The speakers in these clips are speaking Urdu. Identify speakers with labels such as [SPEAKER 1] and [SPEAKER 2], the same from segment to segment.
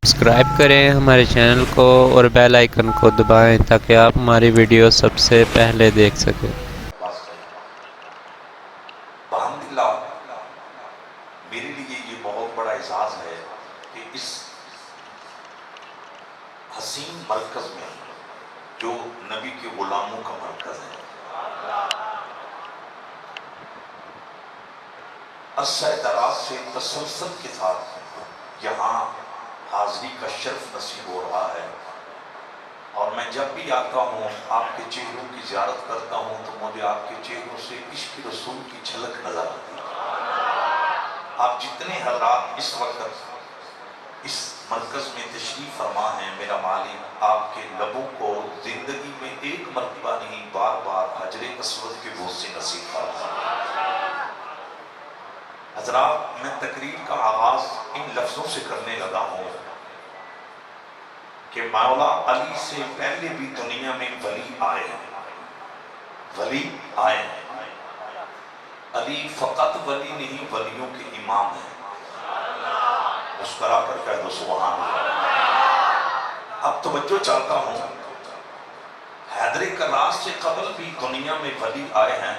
[SPEAKER 1] سبسکرائب کریں ہمارے چینل کو اور بیل آئیکن کو دبائیں تاکہ آپ ہماری ویڈیو سب سے پہلے دیکھ سکیں۔
[SPEAKER 2] الحمدللہ میرے لیے یہ بہت بڑا اعزاز ہے کہ اس حسین مرکز میں جو نبی کے غلاموں کا مرکز ہے عرصہ دراز سے تسلسل کے ساتھ یہاں حاضری کا شرف نصیب ہو رہا ہے، اور میں جب بھی آتا ہوں آپ کے چہروں کی زیارت کرتا ہوں تو مجھے آپ کے چہروں سے عشق رسول کی جھلک نظر آتی ہے۔ آپ جتنے حضرات اس وقت اس مرکز میں تشریف فرما ہیں، میرا مالک آپ کے لبوں کو زندگی میں ایک مرتبہ نہیں بار بار حجر اسود کے بوس سے نصیب فرما۔ حضرات میں تقریر کا آغاز ان لفظوں سے کرنے لگا ہوں کہ مولا علی سے پہلے بھی دنیا میں ولی آئے ہیں، ولی آئے ہیں۔ علی فقط ولی نہیں، ولیوں کے امام ہیں۔ مسکرا کر کہہ دو سبحان اللہ۔ اب توجہ چاہتا ہوں، حیدر کرار سے قبل بھی دنیا میں ولی آئے ہیں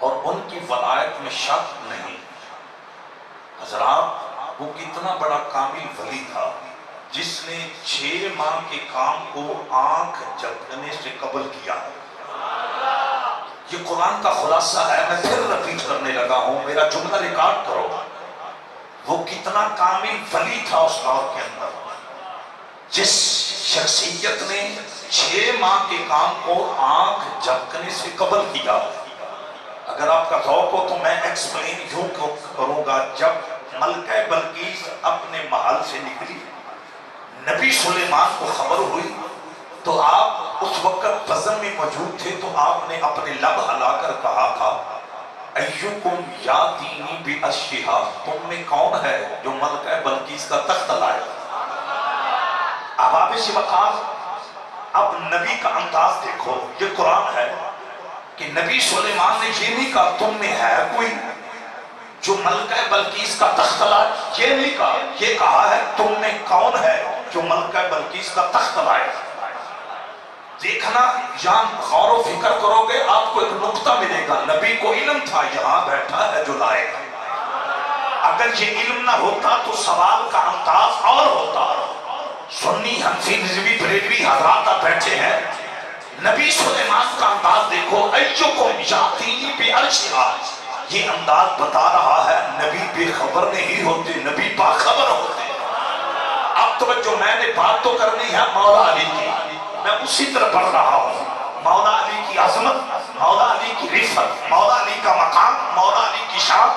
[SPEAKER 2] اور ان کی ولایت میں شک نہیں۔ حضرات وہ کتنا بڑا کامل ولی تھا جس نے 6 ماہ کے کام کو آنکھ جھپکنے سے قبل کیا۔ یہ قرآن کا خلاصہ ہے، میں پھر رپیٹ کرنے لگا ہوں، میرا جملہ ریکارڈ کرو۔ وہ کتنا کامل ولی تھا اس دور کے اندر جس شخصیت نے 6 ماہ کے کام کو آنکھ جھپکنے سے قبل کیا۔ اگر آپ کا ذوق ہو تو میں ایکسپلین یوں کروں گا، جب ملکہ بلقیس اپنے محل سے نکلی، نبی سلیمان کو خبر ہوئی تو آپ اس وقت بزم میں موجود تھے، تو آپ نے اپنے لب ہلا کر کہا تھا ایوکم یاتینی بعرشہا، تم میں کون ہے جو ملکہ بلقیس کا تخت لائے؟ اب آپ اس وقت اب نبی کا انداز دیکھو، یہ قرآن ہے کہ نبی سلیمان نے یہ نہیں کہا تم میں ہے کوئی جو ملکہ بلقیس کا تخت لائے، یہ نہیں کہا، یہ کہا ہے تم میں کون ہے جو ملکہ بلقیس کا تخت لائے۔ دیکھنا، یہاں غور و فکر کرو گے آپ کو ایک نقطہ ملے گا، نبی کو علم تھا یہاں بیٹھا ہے جو لائے گا۔ اگر یہ علم نہ ہوتا تو سوال کا انداز اور ہوتا۔ سنی حنفی رضوی بریلوی حضرات بیٹھے ہیں، نبی سلیمان کا انداز دیکھو، ایوکم یاتینی بعرشہا، یہ انداز بتا رہا ہے نبی بے خبر نہیں ہوتے، نبی باخبر ہوتے۔ اب توجہ، میں نے بات تو کرنی ہے مولا علی کی، میں اسی طرح پڑھ رہا ہوں۔ مولا علی کی عظمت، مولا علی کی رفعت، مولا علی کا مقام، مولا علی کی شان،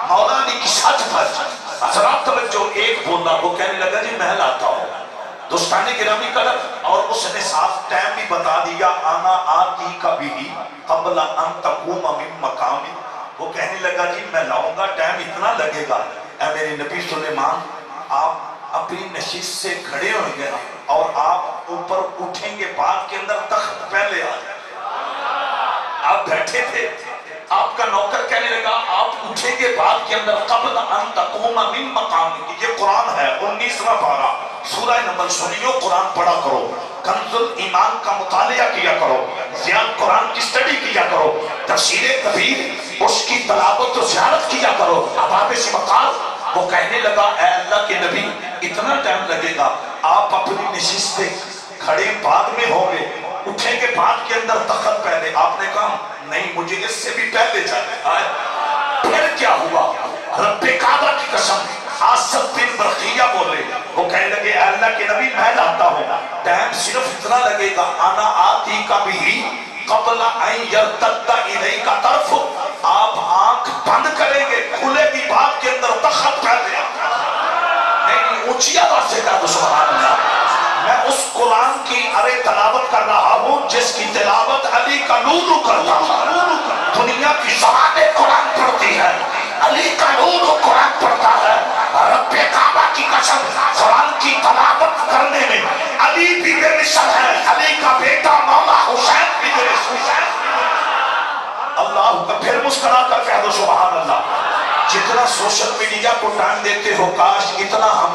[SPEAKER 2] مولا علی کی سچ بچ۔ حضرات توجہ، ایک بولا وہ کہنے لگا جی میں لاتا ہوں۔ دوستانی گرامی قدر، اور اس نے صاف ٹائم بھی بتا دیا، انا آتی کبھی قبل ان تقوم من مقامی، وہ کہنے لگا جی میں لاؤں گا، ٹائم اتنا لگے گا۔ اے میرے نبی سلیمان، آپ اپنی نشست سے کھڑے ہوئیں گے اور آپ اوپر اٹھیں گے، بعد کے اندر تخت پہلے آ جائے۔ آپ بیٹھے تھے، آپ کا نوکر کہنے لگا آپ اٹھیں گے بعد کے اندر قبل ان تقوم من مقامی، یہ قرآن ہے 19واں پارہ، سورہ نمل سنیو، قرآن پڑھا کرو، کنز ایمان کا مطالعہ کیا کرو، زیاد قرآن کی سٹڈی کیا کرو، تفسیر کبیر اس کی تلاوت و زیارت کیا کرو۔ اب آپ اسی وقت وہ کہنے لگا اے اللہ کے نبی اتنا ٹائم لگے گا، آپ اپنی نشست سے کھڑے بعد میں ہوں گے، اٹھیں گے بعد کے اندر تخت پہلے۔ آپ نے کہا نہیں، مجھے اس سے بھی پہلے جانا ہے۔ پھر کیا ہوا؟ رب کعبہ کی قسم، آصف بن برقیہ بولے، وہ کہنے لگے اے اللہ کے نبی میں لاتا ہوں، ٹائم صرف اتنا لگے گا، انا آتی کبھی قبل ان یرتد الیک طرف، آپ آنکھ بند کریں گے کھلے گی بعد کے اندر تخت پہلے۔ نہیں، اونچی آواز سے کہا سبحان اللہ۔ میں اس قرآن کی ارے تلاوت کر رہا ہوں جس کی تلاوت علی کا نور کرتا ہے۔ دنیا کی زبانیں قرآن پڑھتی ہے، علی کا نور قرآن پڑھتا ہے۔ رب کعبہ کی قسم، قرآن کی تلاوت کرنے میں علی بھی بے مثل ہے، علی کا بیٹا مولا حسین بھی بے مثل ہے۔ اللہ کا پھر مسکرا کر کہہ دو سبحان اللہ۔ جتنا سوشل میڈیا کو ٹائم دیتے ہو، کاش اتنا ہم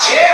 [SPEAKER 2] 6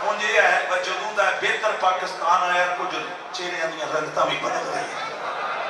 [SPEAKER 2] ਹੁਣ ਇਹ ਹੈ ਜਦੋਂ ਦਾ ਬਿਹਤਰ ਪਾਕਿਸਤਾਨ ਆਇਆ ਕੁਝ ਚਿਹਰਿਆਂ ਦੀਆਂ ਰੰਗਤਾਂ ਵੀ ਬਦਲ ਗਈਆਂ।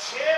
[SPEAKER 2] 6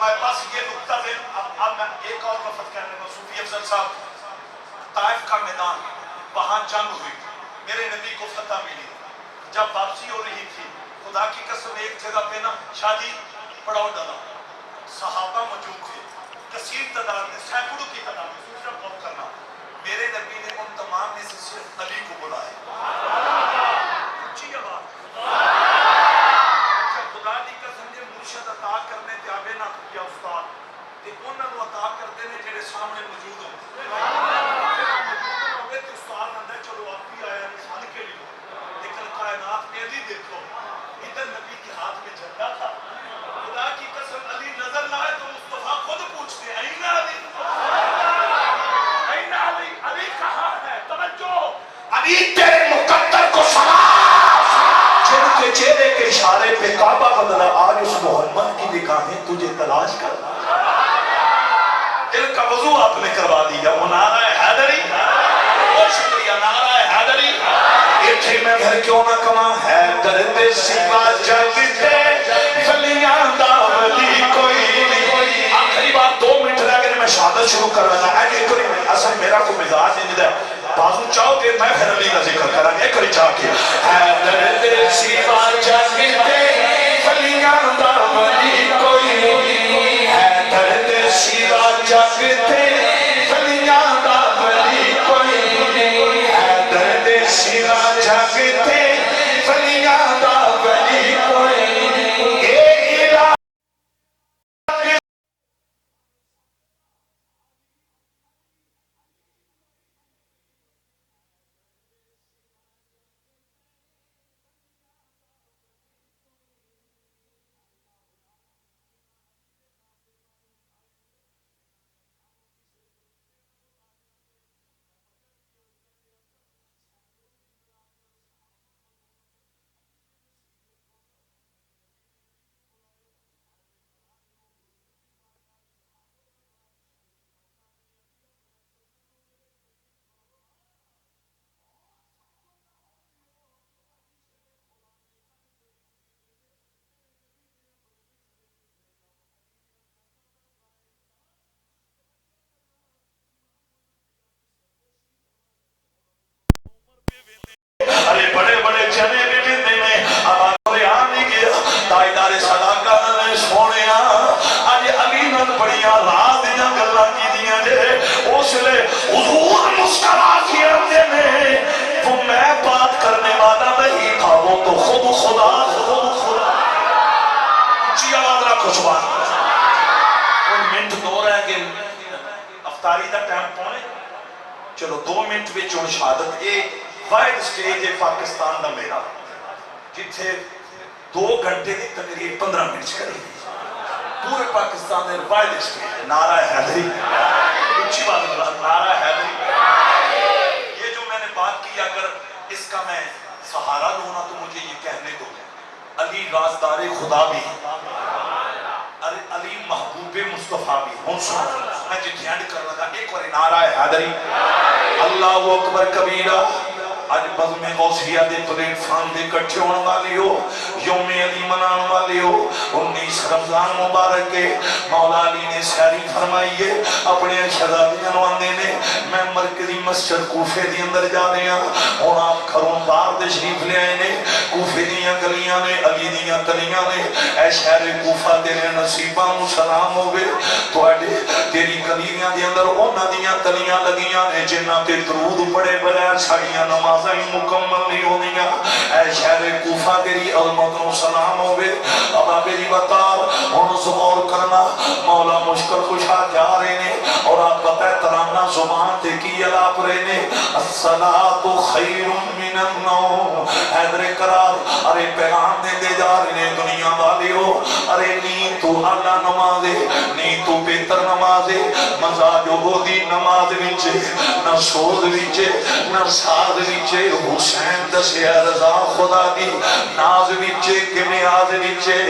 [SPEAKER 2] فرمایا بس یہ نقطہ اب میں ایک اور لفظ کہنے میں صوفی افضل صاحب طائف کا میدان وہاں جنگ ہوئی میرے نبی کو فتح ملی جب واپسی ہو رہی تھی خدا کی قسم ایک جگہ پہ نا شادی پڑاؤ ڈالا صحابہ موجود تھے کثیر تعداد میں سینکڑوں کی تعداد میں سوچنا غور کرنا میرے نبی نے ان تمام میں سے صرف علی کو بلایا اونچی آواز خدا دی قسم دے مرشد عطا کرنے تے آوے نا یا استاد تے انہاں نوں عطا کردے نے جڑے سامنے موجود ہوں ہوے تے استاد اندر چلو آپ بھی آیا نشان کے لیے لیکن کائنات میں علی دیکھو ادھر نبی کے ہاتھ میں جھنڈا تھا خدا کی قسم علی نظر نہ آئے تو مصطفیٰ خود پوچھتے ہیں این علی این علی علی کہاں ہے توجہ علی تیرے مقدر کو سنا جن کے چہرے کے اشارے پہ کعبہ بدلا آج اس محمد کی نگاہیں تجھے تلاش کر دل کا وضو آپ نے کروا دیا وہ نعرہ حیدری بہت شکریہ نعرہ حیدری اتھے میں گھر کیوں نہ کما حیدر دے سیوا جگتے فلیاں داولی کوئی نہیں آخری بات 2 منٹ رہ گئے میں شہادت شروع کر رہا ہے ایک کوئی اصل میرا کو مزاج نہیں دے بازو چاہو کہ میں پھر علی کا ذکر کرا ایک کوئی چاہ کے حیدر دے سیوا جگتے فلیاں داولی کوئی نہیں حیدر دے سیوا جگتے فلیاں داولی کوئی نہیں حیدر دے سیوا جگتے فلیاں داولی کوئی نہیں اے الہ ارے بڑے بڑے چنے بھی ملتے ہیں اب آنے آنے گیا تائیدار صداقہ نے سونے آج علی نن بڑیاں راز دیاں گلہ کی دیاں جے اس لئے حضور مسکرا کی اندے میں وہ میں بات کرنے والا نہیں تھا وہ تو خود خدا جی آواز رکھو سبحان اور منٹ 2 رہ گئے افطاری دا ٹائم پونے چلو 2 منٹ بھی چون شہادت ایک واحد سٹیج ہے پاکستان دا میرا جتھے 2 گھنٹے دی تقریب 15 منٹ کریں پورے پاکستان دے واحد سٹیج ہے نعرہ حیدری اچھی بات ہے نعرہ حیدری یہ جو میں نے بات کی اگر اس کا میں سہارا لوں تو مجھے یہ کہنے دو علی رازدار خدا بھی علی محبوب مصطفیٰ بھی ہوں سن میں جتھے اینڈ کر لگا ایک اور نعرہ حیدری اللہ اکبر کبیرہ آج بزم غوثیہ دے پلیٹ فان دے کٹھے ہونے والی ہو یوم علی منان والی ہو 19 رمضان مبارک کے مولا علی نے سیاری فرمائیے اپنے شہزادیاں نواندے نے میں مرکزی مسجد کوفے دی اندر جا رہے ہیں اور آپ گھروں باہر دے شریف لے آئے نے کوفے دیاں گلیاں نے علی دیاں گلیاں نے اے شہر کوفہ تیرے نصیباں سلام ہوئے تو اڈے تیری گلیاں دے اندر اونا دیاں گلیاں لگیاں نے جنہ تے درود پڑے بغیر ساڑیاں نمازیں مکمل نہیں ہونیاں اے شہر کوفہ تیری عظمت و سلام ہوئے اب آبے دی بتا ان زمور کرنا مولا مشکل کشا جا رہے نے اور آپ بتائے ترانہ زبان تے کی علاپ رہے نے الصلاة خیر من النوم حیدر قرار ارے پیغام دے دے جا رہے نے دنیا والی ہو ارے نی تو اللہ نمازے نی تو بہتر نمازے مزاج ہو دی نماز وچے نہ سوز وچے نہ ساز وچے حسین دسیا رضا خدا دی ناز وچے کہ نیاز وچے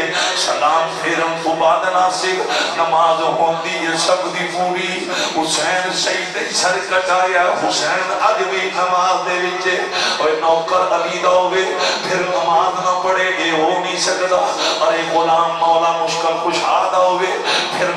[SPEAKER 2] سلام پھرم تو بعد ناصر نماز ہوندی یہ سب دی پوری حسین سید سر کٹایا حسین عجبی نماز دے وچے اور نوکر علی دوے پھر نماز نہ پڑے یہ ہو نہیں سکتا ارے غلام مولا مشکل کشادہ ہوئے پھر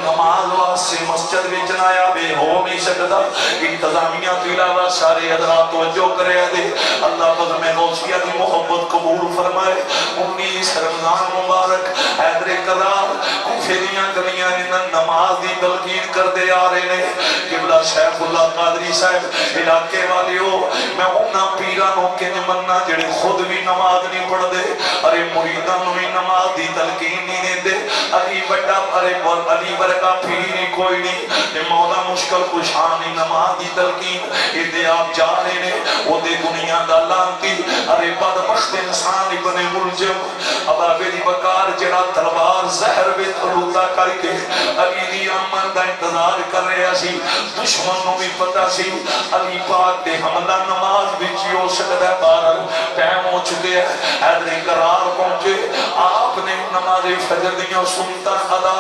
[SPEAKER 2] سے مسجد میں جنایا بے ہو نہیں سکتا انتظامیہ تو علاوہ سارے حضرات توجہ کرے دے اللہ بزم غوثیہ کی محبت قبول فرمائے 19 رمضان مبارک حیدر کرار کوفیدیاں گلیاں نماز دی تلقین کر دے آ رہے نے قبلہ شیخ اللہ قادری صاحب علاقے والیوں میں انہاں پیرانوں کے نمنا جڑے خود بھی نماز نہیں پڑھ دے ارے مریدان بھی نماز دی تلقین نہیں دے دے علی بڑا ارے علی برکا پیری کوئی نہیں مولا مشکل کشانی نماز دی تلقین ادھے آپ جا رہے نے وہ دے دنیا دا لانتی ارے بدبخت انسان ابن ملجم اب آبیدی بکار جڑا تلوار زہر بے تلوتا کر کے علی دی آمن دا انتظار کر رہے سی دشمنوں بھی پتا سی علی پاک دے حملہ نماز بچی ہو سکتا ہے بارل پہم ہو چکے ہیں حیدر قرار پہنچے آپ نے نماز فجر دیاں سنتا ادا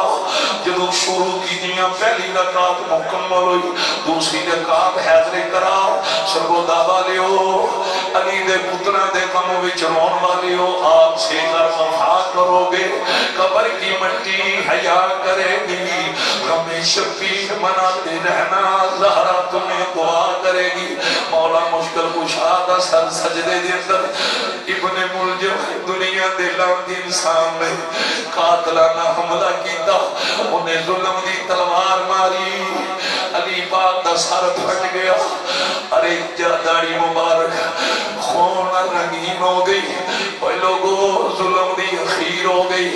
[SPEAKER 2] جدو شروع کی دیاں پہلی رکعت مکمل ہوئی دوسری رکعت حیدر قرار سرگودا والیو علی دے پترہ دے کموں وچ رون والیو آپ سے کر وفا کرو گے قبر کی مٹی حیا کرے گی ہمیں شفیع مناتے رہنا زہرا تمہیں دعا کرے گی مولا مشکل کشادہ سر سجدے دے اندر ابن ملجم دنیا دے لانتی انسان نے قاتلانہ حملہ کیتا انہیں ظلم دی تلوار ماری علی پاک دا سر پھٹ گیا ارے داڑھی مبارک خون رنگین ہو گئی اوہ لوگوں ظلم دی اخیر ہو گئی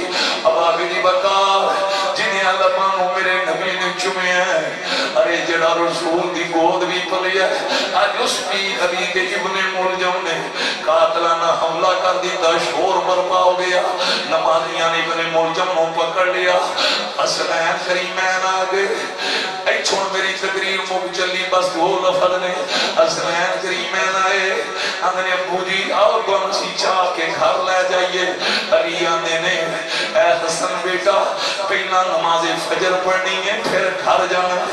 [SPEAKER 2] اب آبیدی بکار جنہیں اللہ مانو میرے نبی نے چمے ہیں ارے جڑا رسول دی گود بھی پلی ہے آج اس بھی علی کے ابن ملجم نے قاتلانہ حملہ کر دیتا شور برپا ہو گیا نمازیاں نے ابن ملجم نو پکڑ لیا حسنین کریمین آگے اے چھوڑ میری تقریر مک چلی بس دو لفظ نے حسنین کریمین آئے اندھنے ابو جی آؤ گنسی چاہ کے گھر لے جائیے علی آنے نے اے حسن بیٹا پہلا نماز فجر پڑھنی ہے پھر گھر جانا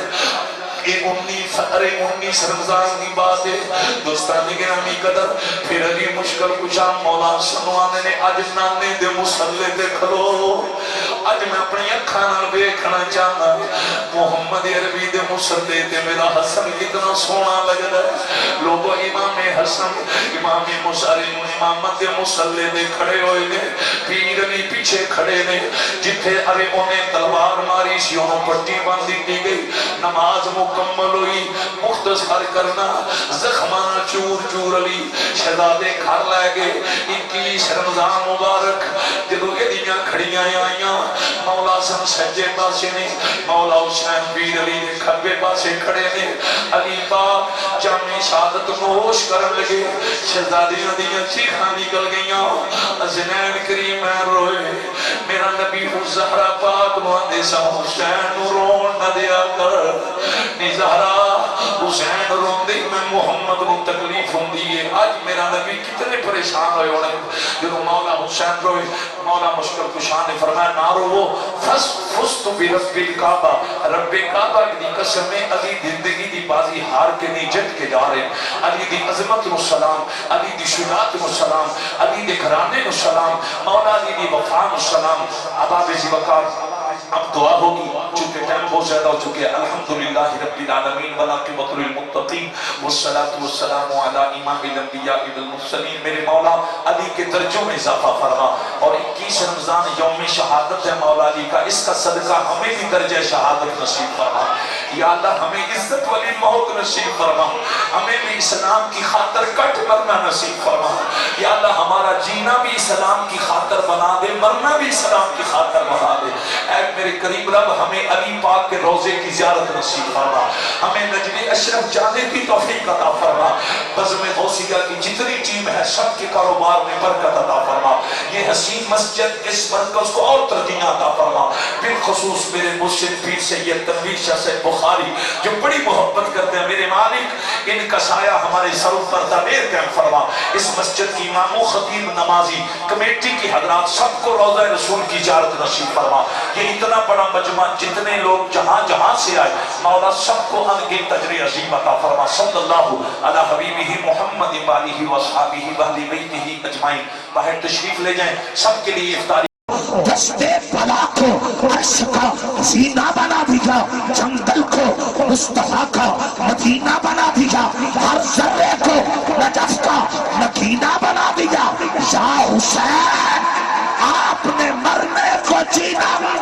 [SPEAKER 2] یہ 19 رمضان کی بات ہے دوستانی گرامی قدر پھر علی مشکل کچھا مولا سنوانے نے آج نانے دے مسلح دے کھلو آج میں اپنی اکھانا بیکھنا چاہنا محمد عربی دے مسلح دے میرا حسن کتنا سونا لگ رہا ہے لوگو امام حسن امام مسلم امامت دے مسلح دے کھڑے ہوئے نے پیر علی پیچھے کھڑے نے جتھے ارے انہیں تلوار ماری سی انہوں پٹی باندھی دی گئی نماز مکمل ہوئی مختصر کرنا زخمانہ چور چور علی شہزادے گھر لے گئے 21 رمضان مبارک جدو یہ دیاں کھڑیاں آئیاں مولا سن سجے پاسے نے مولا حسین پیر علی نے کھبے پاسے کھڑے نے علی پاک جامع شہادت نوش کرن لگے شہزادیاں دیاں چیخاں نکل گئیاں حسنین کریم روئے میرا نبی زہرا پاک ماندے سا حسین رون نہ دیا کر زہرا حسین رون دے میں محمد کو تکلیف ہوں دیئے آج میرا نبی کتنے پریشان ہوئے ہونے جنہوں مولا حسین روئے مولا مشکل کشان نے فرمایا نہ رو فست بی رب الکعبہ رب کعبہ کی قسم میں علی زندگی دی بازی ہار کے نہیں جت کے جا رہے علی دی عظمت و سلام علی دی شجاعت و سلام علی دی گھرانے و سلام مولا علی دی وفا و سلام اباب زیوکار اب دعا ہوگی چونکہ ٹائم بہت زیادہ ہو چکے الحمدللہ رب العالمین والعاقبۃ للمتقین والصلاۃ والسلام علی امام الانبیاء والمرسلین میرے مولا علی کے درجوں میں اضافہ فرما اور 21 رمضان یوم شہادت ہے مولا علی کا اس کا صدقہ ہمیں بھی درجہ شہادت نصیب فرما یا اللہ ہمیں عزت والی موت نصیب فرما ہمیں بھی اسلام کی خاطر کٹ مرنا نصیب فرما یا اللہ ہمارا جینا بھی اسلام کی خاطر بنا دے مرنا بھی اسلام کی خاطر بنا دے اے میرے قریب رب ہمیں علی پاک کے روزے کی زیارت نصیب فرما ہمیں نجم اشرف جانے کی توفیق عطا فرما بزم غوثیہ کی جتنی ٹیم ہے سب کے کاروبار میں برکت عطا فرما یہ حسین مسجد اس مرکز کو اور ترقیاں عطا فرما بالخصوص میرے مرشد پیر سید تنویر شاہ سے بخاری جو بڑی محبت کرتے ہیں میرے مالک ان کا سایہ ہمارے سروں پر دائر قائم فرما اس مسجد کی امام و خطیب نمازی کمیٹی کی حضرات سب کو روضہ رسول کی زیارت نصیب فرما یہ اتنا بڑا مجمع جتنے لوگ جہاں جہاں سے آئے مولا سب کو انگین تجری عظیم عطا فرما صلی اللہ علی حبیبہ محمد وآلہ وصحابہ واہل بیتہ اجمعین باہر تشریف لے جائیں سب کے لیے افطاری
[SPEAKER 3] دستے بلا کو عرش کا زینہ بنا دیا، جنگل کو مصطفیٰ کا مدینہ بنا دیا، ہر ذرے کو نجف کا مکینہ بنا دیا۔ یا حسین آپ نے مرنے کو جینا